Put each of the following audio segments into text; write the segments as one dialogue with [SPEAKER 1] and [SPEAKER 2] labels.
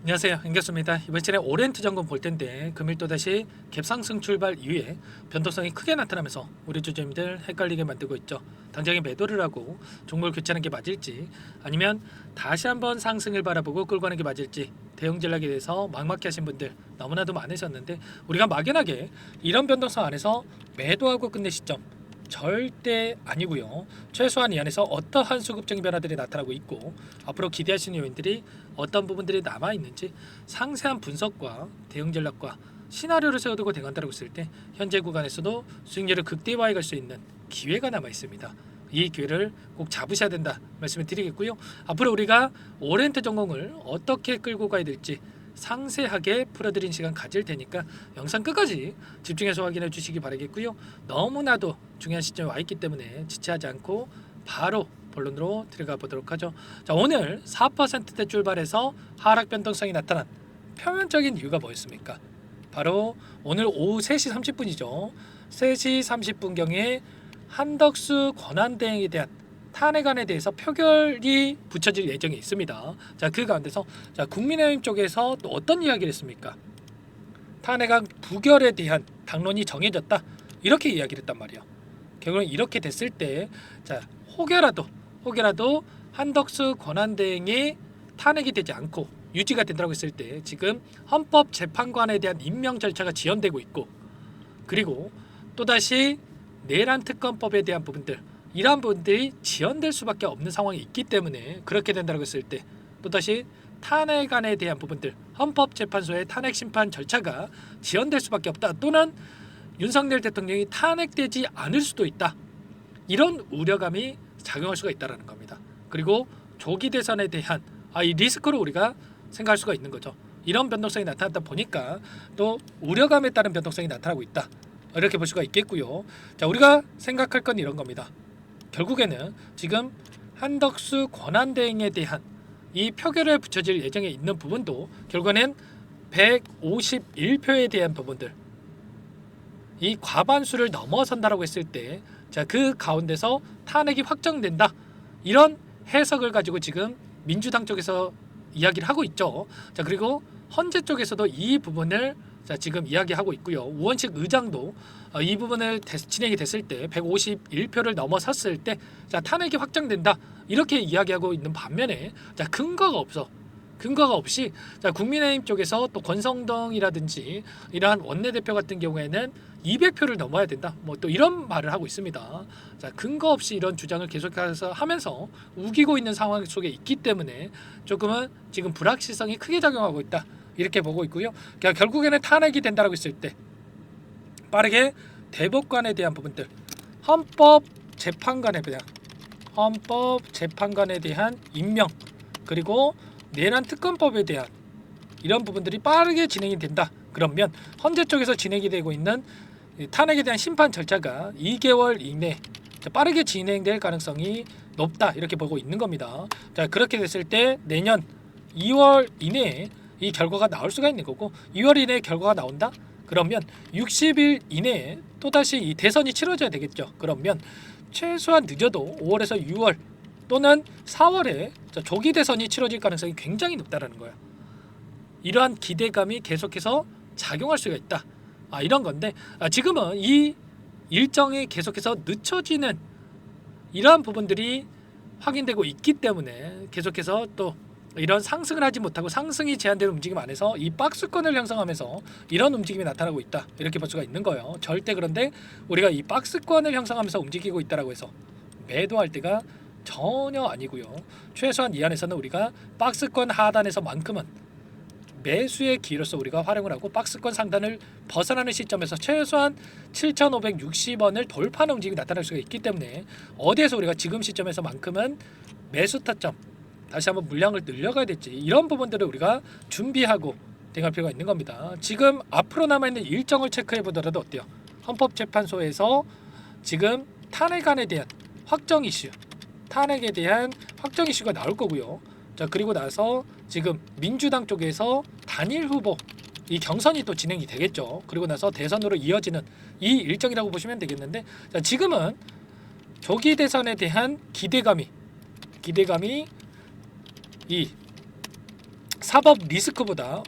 [SPEAKER 1] 안녕하세요, 임교수입니다. 이번 시간에 오리엔트 점검 볼 텐데 금일 또다시 갭상승 출발 이후에 변동성이 크게 나타나면서 우리 주주님들 헷갈리게 만들고 있죠. 당장에 매도를 하고 종목을 교체하는 게 맞을지, 아니면 다시 한번 상승을 바라보고 끌고 가는 게 맞을지 대응 전략에 대해서 막막해 하신 분들 너무나도 많으셨는데, 우리가 막연하게 이런 변동성 안에서 매도하고 끝낼 시점 절대 아니고요. 최소한 이 안에서 어떠한 수급적인 변화들이 나타나고 있고 앞으로 기대하시는 요인들이 어떤 부분들이 남아 있는지 상세한 분석과 대응 전략과 시나리오를 세워두고 대응한다고 했을 때 현재 구간에서도 수익률을 극대화해 갈 수 있는 기회가 남아 있습니다. 이 기회를 꼭 잡으셔야 된다 말씀을 드리겠고요. 앞으로 우리가 오리엔트 전공을 어떻게 끌고 가야 될지 상세하게 풀어드린 시간 가질 테니까 영상 끝까지 집중해서 확인해 주시기 바라겠고요. 너무나도 중요한 시점에 와 있기 때문에 지체하지 않고 바로 본론으로 들어가 보도록 하죠. 자, 오늘 4%대 출발해서 하락 변동성이 나타난 표면적인 이유가 뭐였습니까? 바로 오늘 오후 3시 30분이죠. 3시 30분경에 한덕수 권한대행에 대한 탄핵안에 대해서 표결이 붙여질 예정이 있습니다. 자, 그 가운데서 국민의힘 쪽에서 또 어떤 이야기를 했습니까? 탄핵안 부결에 대한 당론이 정해졌다, 이렇게 이야기를 했단 말이에요. 결국은 이렇게 됐을 때 혹여라도 한덕수 권한대행이 탄핵이 되지 않고 유지가 된다고 했을 때 지금 헌법재판관에 대한 임명 절차가 지연되고 있고, 그리고 또다시 내란 특검법에 대한 부분들, 이러한 부분들이 지연될 수밖에 없는 상황이 있기 때문에 그렇게 된다고 했을 때 또다시 탄핵안에 대한 부분들, 헌법재판소의 탄핵 심판 절차가 지연될 수밖에 없다, 또는 윤석열 대통령이 탄핵되지 않을 수도 있다, 이런 우려감이 작용할 수가 있다는 겁니다. 그리고 조기 대선에 대한 이 리스크를 우리가 생각할 수가 있는 거죠. 이런 변동성이 나타났다 보니까 또 우려감에 따른 변동성이 나타나고 있다, 이렇게 볼 수가 있겠고요. 자, 우리가 생각할 건 이런 겁니다. 결국에는 지금 한덕수 권한대행에 대한 이 표결에 붙여질 예정에 있는 부분도 결국에는 151표에 대한 부분들, 이 과반수를 넘어선다라고 했을 때, 자, 그 가운데서 탄핵이 확정된다, 이런 해석을 가지고 지금 민주당 쪽에서 이야기를 하고 있죠. 자, 그리고 헌재 쪽에서도 이 부분을 지금 이야기하고 있고요. 우원식 의장도 이 부분을 진행이 됐을 때 151표를 넘어섰을 때 탄핵이 확정된다, 이렇게 이야기하고 있는 반면에 근거가 없이 국민의힘 쪽에서 또 권성동이라든지 이러한 원내대표 같은 경우에는 200표를 넘어야 된다, 뭐 또 이런 말을 하고 있습니다. 근거 없이 이런 주장을 계속해서 하면서 우기고 있는 상황 속에 있기 때문에 조금은 지금 불확실성이 크게 작용하고 있다, 이렇게 보고 있고요. 결국에는 탄핵이 된다라고 했을 때 빠르게 대법관에 대한 부분들, 헌법재판관에 대한 임명, 그리고 내란 특검법에 대한 이런 부분들이 빠르게 진행이 된다. 그러면 헌재 쪽에서 진행이 되고 있는 탄핵에 대한 심판 절차가 2개월 이내 빠르게 진행될 가능성이 높다, 이렇게 보고 있는 겁니다. 자, 그렇게 됐을 때 내년 2월 이내에 이 결과가 나올 수가 있는 거고, 2월 이내에 결과가 나온다? 그러면 60일 이내에 또다시 이 대선이 치러져야 되겠죠. 그러면 최소한 늦어도 5월에서 6월 또는 4월에 조기 대선이 치러질 가능성이 굉장히 높다라는 거예요. 이러한 기대감이 계속해서 작용할 수가 있다, 이런 건데, 지금은 이 일정이 계속해서 늦춰지는 이러한 부분들이 확인되고 있기 때문에 계속해서 또 이런 상승을 하지 못하고 상승이 제한되는 움직임 안에서 이 박스권을 형성하면서 이런 움직임이 나타나고 있다, 이렇게 볼 수가 있는 거예요. 절대 그런데 우리가 이 박스권을 형성하면서 움직이고 있다라고 해서 매도할 때가 전혀 아니고요. 최소한 이 안에서는 우리가 박스권 하단에서만큼은 매수의 기회로서 우리가 활용을 하고, 박스권 상단을 벗어나는 시점에서 최소한 7,560원을 돌파하는 움직임이 나타날 수가 있기 때문에 어디에서 우리가 지금 시점에서만큼은 매수 타점, 다시 한번 물량을 늘려가야 될지, 이런 부분들을 우리가 준비하고 대응할 필요가 있는 겁니다. 지금 앞으로 남아있는 일정을 체크해 보더라도 어때요? 헌법재판소에서 지금 탄핵안에 대한 확정 이슈가 나올 거고요. 자, 그리고 나서 지금 민주당 쪽에서 단일 후보 이 경선이 또 진행이 되겠죠. 그리고 나서 대선으로 이어지는 이 일정이라고 보시면 되겠는데, 자, 지금은 조기 대선에 대한 기대감이 이 사법 리스크보다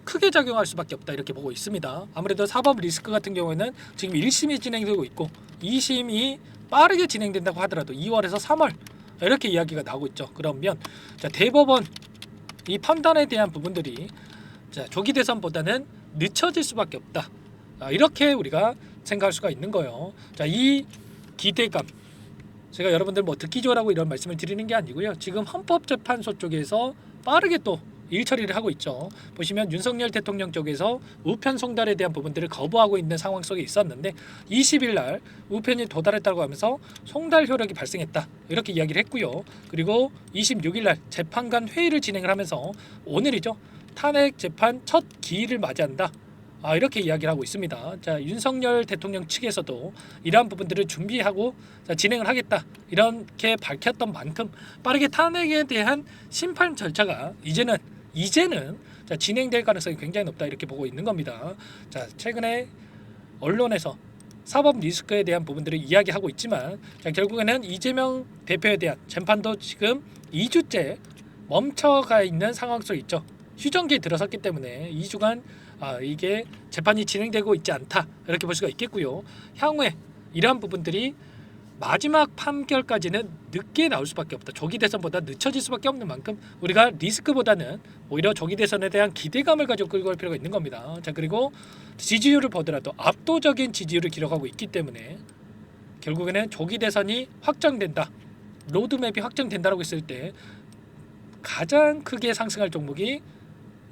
[SPEAKER 1] 크게 작용할 수밖에 없다 이렇게 보고 있습니다. 아무래도 사법 리스크 같은 경우에는 지금 1심이 진행되고 있고 2심이 빠르게 진행된다고 하더라도 2월에서 3월 이렇게 이야기가 나오고 있죠. 그러면 자, 대법원 이 판단에 대한 부분들이 자, 조기 대선보다는 늦춰질 수밖에 없다. 이렇게 우리가 생각할 수가 있는 거예요. 자, 이 기대감 제가 여러분들 뭐 듣기 좋으라고 이런 말씀을 드리는 게 아니고요. 지금 헌법재판소 쪽에서 빠르게 또 일 처리를 하고 있죠. 보시면 윤석열 대통령 쪽에서 우편 송달에 대한 부분들을 거부하고 있는 상황 속에 있었는데 20일 날 우편이 도달했다고 하면서 송달 효력이 발생했다 이렇게 이야기를 했고요. 그리고 26일 날 재판관 회의를 진행을 하면서 오늘이죠. 탄핵 재판 첫 기일을 맞이한다. 이렇게 이야기를 하고 있습니다. 자, 윤석열 대통령 측에서도 이러한 부분들을 준비하고 자, 진행을 하겠다 이렇게 밝혔던 만큼 빠르게 탄핵에 대한 심판 절차가 이제는 자, 진행될 가능성이 굉장히 높다 이렇게 보고 있는 겁니다. 자, 최근에 언론에서 사법 리스크에 대한 부분들을 이야기하고 있지만 자, 결국에는 이재명 대표에 대한 재판도 지금 2주째 멈춰가 있는 상황 속에 있죠. 휴전기에 들어섰기 때문에 2주간 이게 재판이 진행되고 있지 않다 이렇게 볼 수가 있겠고요. 향후에 이러한 부분들이 마지막 판결까지는 늦게 나올 수밖에 없다. 조기 대선보다 늦춰질 수밖에 없는 만큼 우리가 리스크보다는 오히려 조기 대선에 대한 기대감을 가지고 끌고 갈 필요가 있는 겁니다. 자, 그리고 지지율을 보더라도 압도적인 지지율을 기록하고 있기 때문에 결국에는 조기 대선이 확정된다. 로드맵이 확정된다라고 했을 때 가장 크게 상승할 종목이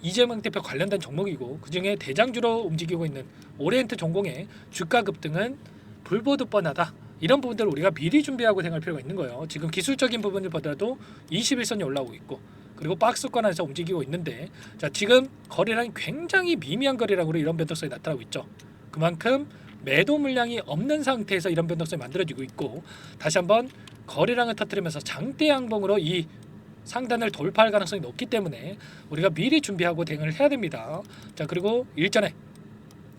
[SPEAKER 1] 이재명 대표 관련된 종목이고 그중에 대장주로 움직이고 있는 오리엔트 전공의 주가 급등은 불보듯 뻔하다. 이런 부분들을 우리가 미리 준비하고 생각할 필요가 있는 거예요. 지금 기술적인 부분을 보더라도 21선이 올라오고 있고 그리고 박스권 안에서 움직이고 있는데 자, 지금 거래량이 굉장히 미미한 거래량으로 이런 변동성이 나타나고 있죠. 그만큼 매도 물량이 없는 상태에서 이런 변동성이 만들어지고 있고 다시 한번 거래량을 터뜨리면서 장대 양봉으로 이 상단을 돌파할 가능성이 높기 때문에 우리가 미리 준비하고 대응을 해야 됩니다. 자, 그리고 일전에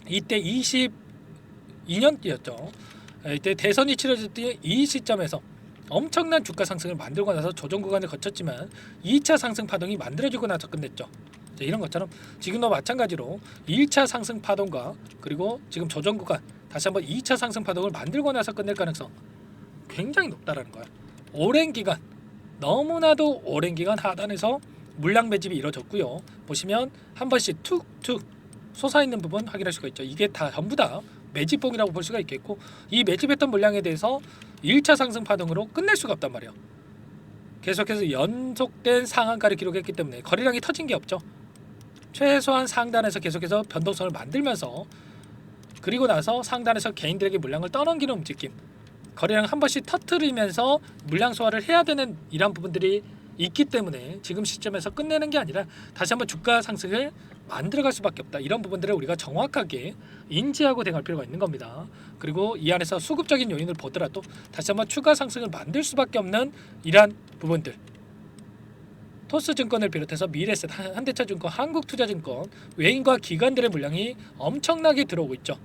[SPEAKER 1] 이때 22년이었죠. 이때 대선이 치러졌던 이 시점에서 엄청난 주가 상승을 만들고 나서 조정 구간을 거쳤지만 2차 상승 파동이 만들어지고 나서 끝냈죠. 자, 이런 것처럼 지금도 마찬가지로 1차 상승 파동과 그리고 지금 조정 구간 다시 한번 2차 상승 파동을 만들고 나서 끝낼 가능성 굉장히 높다라는 거야. 오랜 기간 너무나도 오랜 기간 하단에서 물량 매집이 이루어졌고요. 보시면 한 번씩 툭툭 솟아있는 부분 확인할 수가 있죠. 이게 다 전부 다 매집봉이라고 볼 수가 있겠고 이 매집했던 물량에 대해서 1차 상승 파동으로 끝낼 수가 없단 말이에요. 계속해서 연속된 상한가를 기록했기 때문에 거래량이 터진 게 없죠. 최소한 상단에서 계속해서 변동성을 만들면서 그리고 나서 상단에서 개인들에게 물량을 떠넘기는 움직임 거래량 한 번씩 터트리면서 물량 소화를 해야 되는 이런 부분들이 있기 때문에 지금 시점에서 끝내는 게 아니라 다시 한번 주가 상승을 만들어갈 수밖에 없다. 이런 부분들을 우리가 정확하게 인지하고 대응할 필요가 있는 겁니다. 그리고 이 안에서 수급적인 요인을 보더라도 다시 한번 추가 상승을 만들 수밖에 없는 이러한 부분들 토스증권을 비롯해서 미래에셋, 현대차증권, 한국투자증권 외인과 기관들의 물량이 엄청나게 들어오고 있죠.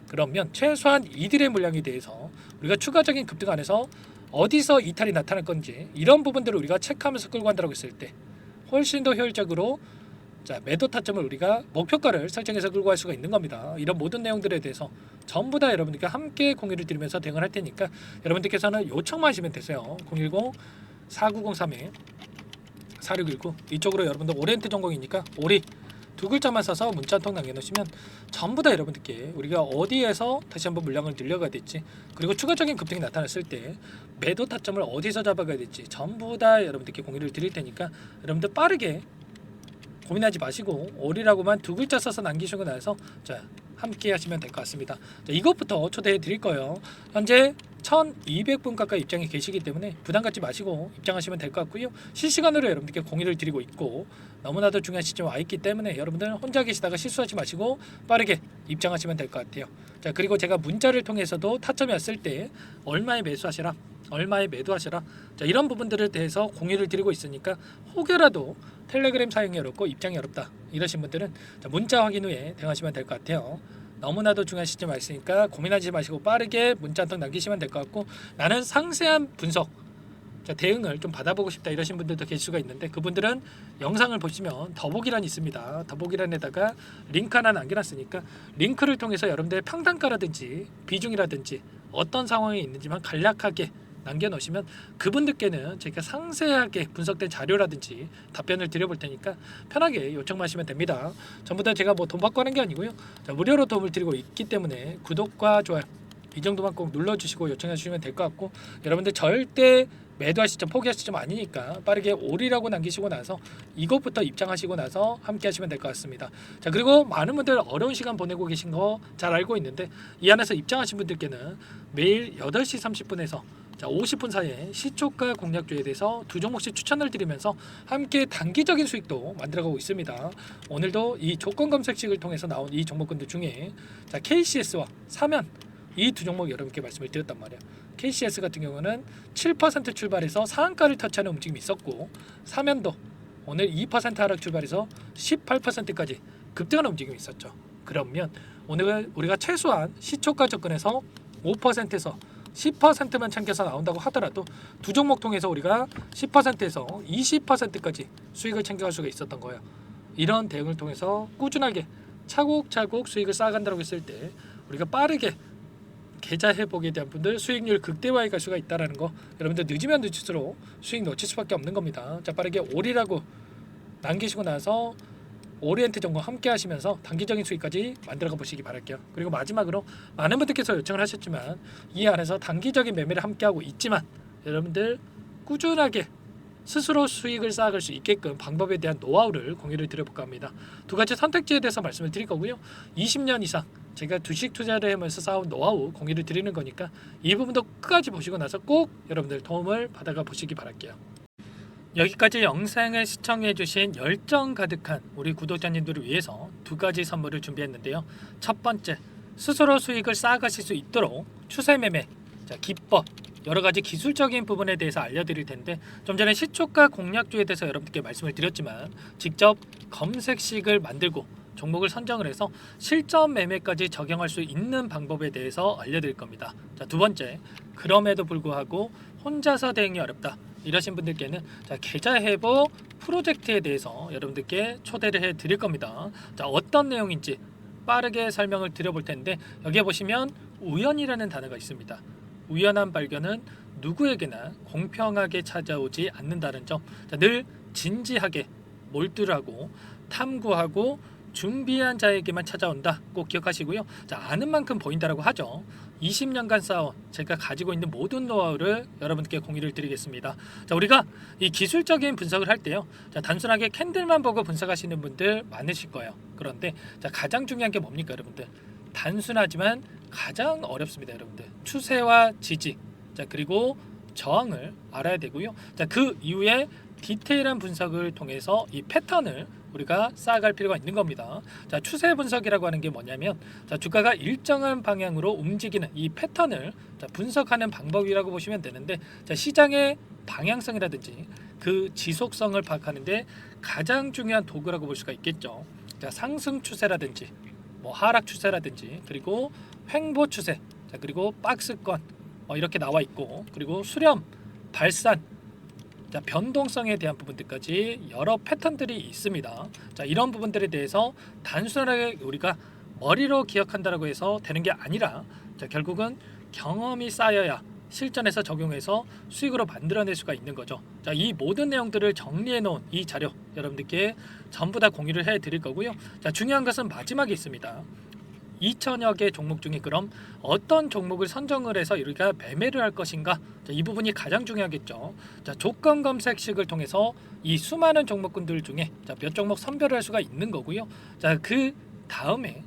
[SPEAKER 1] 그러면 최소한 이들의 물량에 대해서 우리가 추가적인 급등 안에서 어디서 이탈이 나타날 건지 이런 부분들을 우리가 체크하면서 끌고 간다고 했을 때 훨씬 더 효율적으로 자, 매도 타점을 우리가 목표가를 설정해서 끌고 갈 수가 있는 겁니다. 이런 모든 내용들에 대해서 전부 다 여러분들께 함께 공유를 드리면서 대응을 할 테니까 여러분들께서는 요청만 하시면 되세요. 010-4903-4619 이쪽으로 여러분들 오리엔트 전공이니까 오리 두 글자만 써서 문자 한 통 남겨놓으시면 전부 다 여러분들께 우리가 어디에서 다시 한번 물량을 늘려가야 될지 그리고 추가적인 급등이 나타났을 때 매도 타점을 어디서 잡아가야 될지 전부 다 여러분들께 공유를 드릴 테니까 여러분들 빠르게 고민하지 마시고 오리라고만 두 글자 써서 남기시고 나서 자 함께 하시면 될 것 같습니다. 자, 이것부터 초대해 드릴 거예요. 현재 1200분 가까이 입장에 계시기 때문에 부담 갖지 마시고 입장하시면 될 것 같고요. 실시간으로 여러분들께 공유를 드리고 있고 너무나도 중요한 시점에 와 있기 때문에 여러분들 혼자 계시다가 실수하지 마시고 빠르게 입장하시면 될 것 같아요. 자, 그리고 제가 문자를 통해서도 타점이 왔을 때 얼마에 매수하시라 얼마에 매도하시라 자, 이런 부분들에 대해서 공유를 드리고 있으니까 혹여라도 텔레그램 사용이 어렵고 입장이 어렵다 이러신 분들은 자, 문자 확인 후에 대응하시면 될 것 같아요. 너무나도 중요한 시점에 있으니까 고민하지 마시고 빠르게 문자 한 통 남기시면 될 것 같고 나는 상세한 분석 자, 대응을 좀 받아보고 싶다 이러신 분들도 계실 수가 있는데 그분들은 영상을 보시면 더보기란이 있습니다. 더보기란에다가 링크 하나 남겨놨으니까 링크를 통해서 여러분들의 평단가라든지 비중이라든지 어떤 상황에 있는지만 간략하게 남겨놓으시면 그분들께는 제가 상세하게 분석된 자료라든지 답변을 드려볼 테니까 편하게 요청하시면 됩니다. 전부 다 제가 뭐 돈 받고 하는 게 아니고요. 자, 무료로 도움을 드리고 있기 때문에 구독과 좋아요 이 정도만 꼭 눌러주시고 요청해 주시면 될 것 같고 여러분들 절대 매도할 시점 포기할 시점 아니니까 빠르게 올이라고 남기시고 나서 이것부터 입장하시고 나서 함께 하시면 될 것 같습니다. 자, 그리고 많은 분들 어려운 시간 보내고 계신 거 잘 알고 있는데 이 안에서 입장하신 분들께는 매일 8시 30분에서 자, 50분 사이에 시초가 공략주에 대해서 두 종목씩 추천을 드리면서 함께 단기적인 수익도 만들어가고 있습니다. 오늘도 이 조건 검색식을 통해서 나온 이 종목군들 중에 자, KCS와 사면 이 두 종목 여러분께 말씀을 드렸단 말이야. KCS 같은 경우는 7% 출발해서 상한가를 터치하는 움직임이 있었고 사면도 오늘 2% 하락 출발해서 18%까지 급등하는 움직임이 있었죠. 그러면 오늘 우리가 최소한 시초가 접근해서 5%에서 10%만 챙겨서 나온다고 하더라도 두 종목 통해서 우리가 10%에서 20%까지 수익을 챙겨갈 수가 있었던 거예요. 이런 대응을 통해서 꾸준하게 차곡차곡 수익을 쌓아간다고 했을 때 우리가 빠르게 계좌 회복에 대한 분들 수익률 극대화해 갈 수가 있다는 거 여러분들 늦으면 늦을수록 수익 놓칠 수밖에 없는 겁니다. 자, 빠르게 올이라고 남기시고 나서 오리엔트 전공 함께 하시면서 단기적인 수익까지 만들어가 보시기 바랄게요. 그리고 마지막으로 많은 분들께서 요청을 하셨지만 이 안에서 단기적인 매매를 함께 하고 있지만 여러분들 꾸준하게 스스로 수익을 쌓아갈 수 있게끔 방법에 대한 노하우를 공유를 드려볼까 합니다. 두 가지 선택지에 대해서 말씀을 드릴 거고요. 20년 이상 제가 주식 투자를 하면서 쌓아온 노하우 공유를 드리는 거니까 이 부분도 끝까지 보시고 나서 꼭 여러분들 도움을 받아가 보시기 바랄게요. 여기까지 영상을 시청해 주신 열정 가득한 우리 구독자님들을 위해서 두 가지 선물을 준비했는데요. 첫 번째, 스스로 수익을 쌓아가실 수 있도록 추세 매매 기법 여러 가지 기술적인 부분에 대해서 알려드릴 텐데 좀 전에 시초가 공략주에 대해서 여러분들께 말씀을 드렸지만 직접 검색식을 만들고 종목을 선정을 해서 실전 매매까지 적용할 수 있는 방법에 대해서 알려드릴 겁니다. 자, 두 번째, 그럼에도 불구하고 혼자서 대응이 어렵다 이러신 분들께는 자, 계좌 회복 프로젝트에 대해서 여러분들께 초대를 해 드릴 겁니다. 자, 어떤 내용인지 빠르게 설명을 드려볼 텐데 여기에 보시면 우연이라는 단어가 있습니다. 우연한 발견은 누구에게나 공평하게 찾아오지 않는다는 점, 자, 늘 진지하게 몰두하고 탐구하고 준비한 자에게만 찾아온다. 꼭 기억하시고요. 자, 아는 만큼 보인다라고 하죠. 20년간 쌓아온 제가 가지고 있는 모든 노하우를 여러분께 공유를 드리겠습니다. 자, 우리가 이 기술적인 분석을 할 때요. 자, 단순하게 캔들만 보고 분석하시는 분들 많으실 거예요. 그런데 자, 가장 중요한 게 뭡니까, 여러분들? 단순하지만 가장 어렵습니다, 여러분들. 추세와 지지, 자, 그리고 저항을 알아야 되고요. 자, 그 이후에 디테일한 분석을 통해서 이 패턴을 우리가 쌓아갈 필요가 있는 겁니다. 자, 추세 분석이라고 하는 게 뭐냐면 자, 주가가 일정한 방향으로 움직이는 이 패턴을 자, 분석하는 방법이라고 보시면 되는데 자, 시장의 방향성이라든지 그 지속성을 파악하는데 가장 중요한 도구라고 볼 수가 있겠죠. 자, 상승 추세라든지 뭐 하락 추세라든지 그리고 횡보 추세, 자, 그리고 박스권 이렇게 나와 있고 그리고 수렴, 발산, 자, 변동성에 대한 부분들까지 여러 패턴들이 있습니다. 자, 이런 부분들에 대해서 단순하게 우리가 머리로 기억한다라고 해서 되는 게 아니라 자, 결국은 경험이 쌓여야 실전에서 적용해서 수익으로 만들어낼 수가 있는 거죠. 자, 이 모든 내용들을 정리해 놓은 이 자료 여러분들께 전부 다 공유를 해 드릴 거고요. 자, 중요한 것은 마지막에 있습니다. 2천여 개 종목 중에 그럼 어떤 종목을 선정을 해서 우리가 매매를 할 것인가? 자, 이 부분이 가장 중요하겠죠. 자, 조건 검색식을 통해서 이 수많은 종목군들 중에 자, 몇 종목 선별을 할 수가 있는 거고요. 자, 그 다음에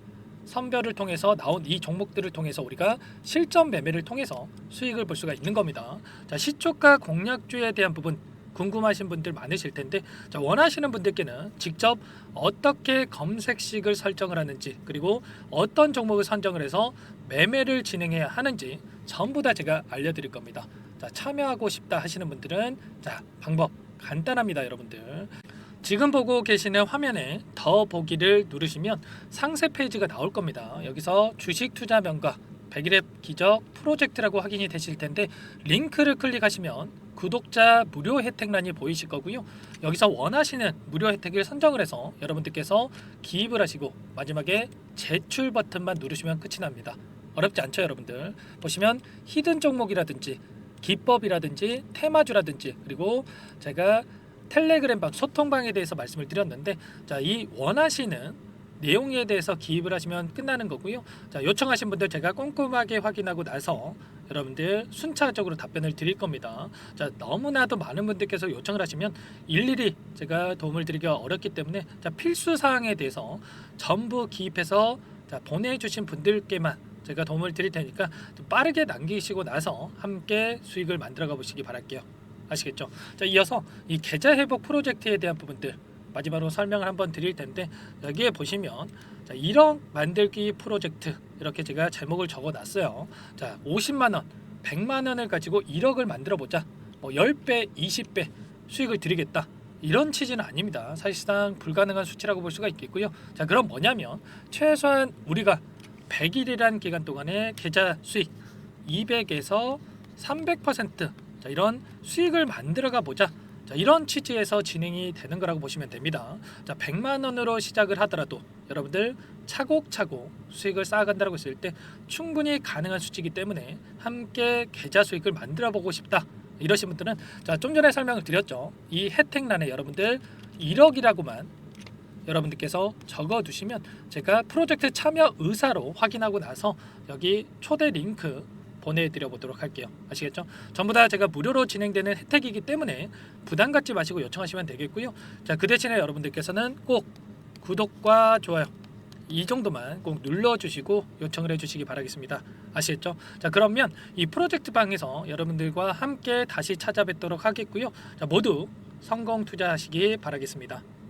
[SPEAKER 1] 선별을 통해서 나온 이 종목들을 통해서 우리가 실전 매매를 통해서 수익을 볼 수가 있는 겁니다. 자, 시초가 공략주에 대한 부분 궁금하신 분들 많으실 텐데 자, 원하시는 분들께는 직접 어떻게 검색식을 설정을 하는지 그리고 어떤 종목을 선정을 해서 매매를 진행해야 하는지 전부 다 제가 알려드릴 겁니다. 자, 참여하고 싶다 하시는 분들은 자, 방법 간단합니다, 여러분들. 지금 보고 계시는 화면에 더 보기를 누르시면 상세 페이지가 나올 겁니다. 여기서 주식 투자 명가 100일의 기적 프로젝트라고 확인이 되실 텐데 링크를 클릭하시면 구독자 무료 혜택란이 보이실 거고요. 여기서 원하시는 무료 혜택을 선정을 해서 여러분들께서 기입을 하시고 마지막에 제출 버튼만 누르시면 끝이 납니다. 어렵지 않죠, 여러분들. 보시면 히든 종목이라든지 기법이라든지 테마주라든지 그리고 제가 텔레그램방 소통방에 대해서 말씀을 드렸는데 자, 이 원하시는 내용에 대해서 기입을 하시면 끝나는 거고요. 자, 요청하신 분들 제가 꼼꼼하게 확인하고 나서 여러분들 순차적으로 답변을 드릴 겁니다. 자, 너무나도 많은 분들께서 요청을 하시면 일일이 제가 도움을 드리기가 어렵기 때문에 자, 필수 사항에 대해서 전부 기입해서 자, 보내주신 분들께만 제가 도움을 드릴 테니까 좀 빠르게 남기시고 나서 함께 수익을 만들어가 보시기 바랄게요. 아시겠죠? 자, 이어서 이 계좌 회복 프로젝트에 대한 부분들 마지막으로 설명을 한번 드릴 텐데 여기에 보시면 자, 1억 만들기 프로젝트 이렇게 제가 제목을 적어 놨어요. 자, 50만 원, 100만 원을 가지고 1억을 만들어 보자. 뭐 10배, 20배 수익을 드리겠다. 이런 취지는 아닙니다. 사실상 불가능한 수치라고 볼 수가 있겠고요. 자, 그럼 뭐냐면 최소한 우리가 100일이란 기간 동안에 계좌 수익 200에서 300% 자, 이런 수익을 만들어가 보자. 자, 이런 취지에서 진행이 되는 거라고 보시면 됩니다. 자, 100만 원으로 시작을 하더라도 여러분들 차곡차곡 수익을 쌓아간다고 했을 때 충분히 가능한 수치이기 때문에 함께 계좌 수익을 만들어 보고 싶다. 이러신 분들은 자, 좀 전에 설명을 드렸죠. 이 혜택란에 여러분들 1억이라고만 여러분들께서 적어 두시면 제가 프로젝트 참여 의사로 확인하고 나서 여기 초대 링크 보내드려 보도록 할게요. 아시겠죠? 전부 다 제가 무료로 진행되는 혜택이기 때문에 부담 갖지 마시고 요청하시면 되겠고요. 자, 그 대신에 여러분들께서는 꼭 구독과 좋아요 이 정도만 꼭 눌러주시고 요청을 해주시기 바라겠습니다. 아시겠죠? 자, 그러면 이 프로젝트 방에서 여러분들과 함께 다시 찾아뵙도록 하겠고요. 자, 모두 성공 투자하시기 바라겠습니다.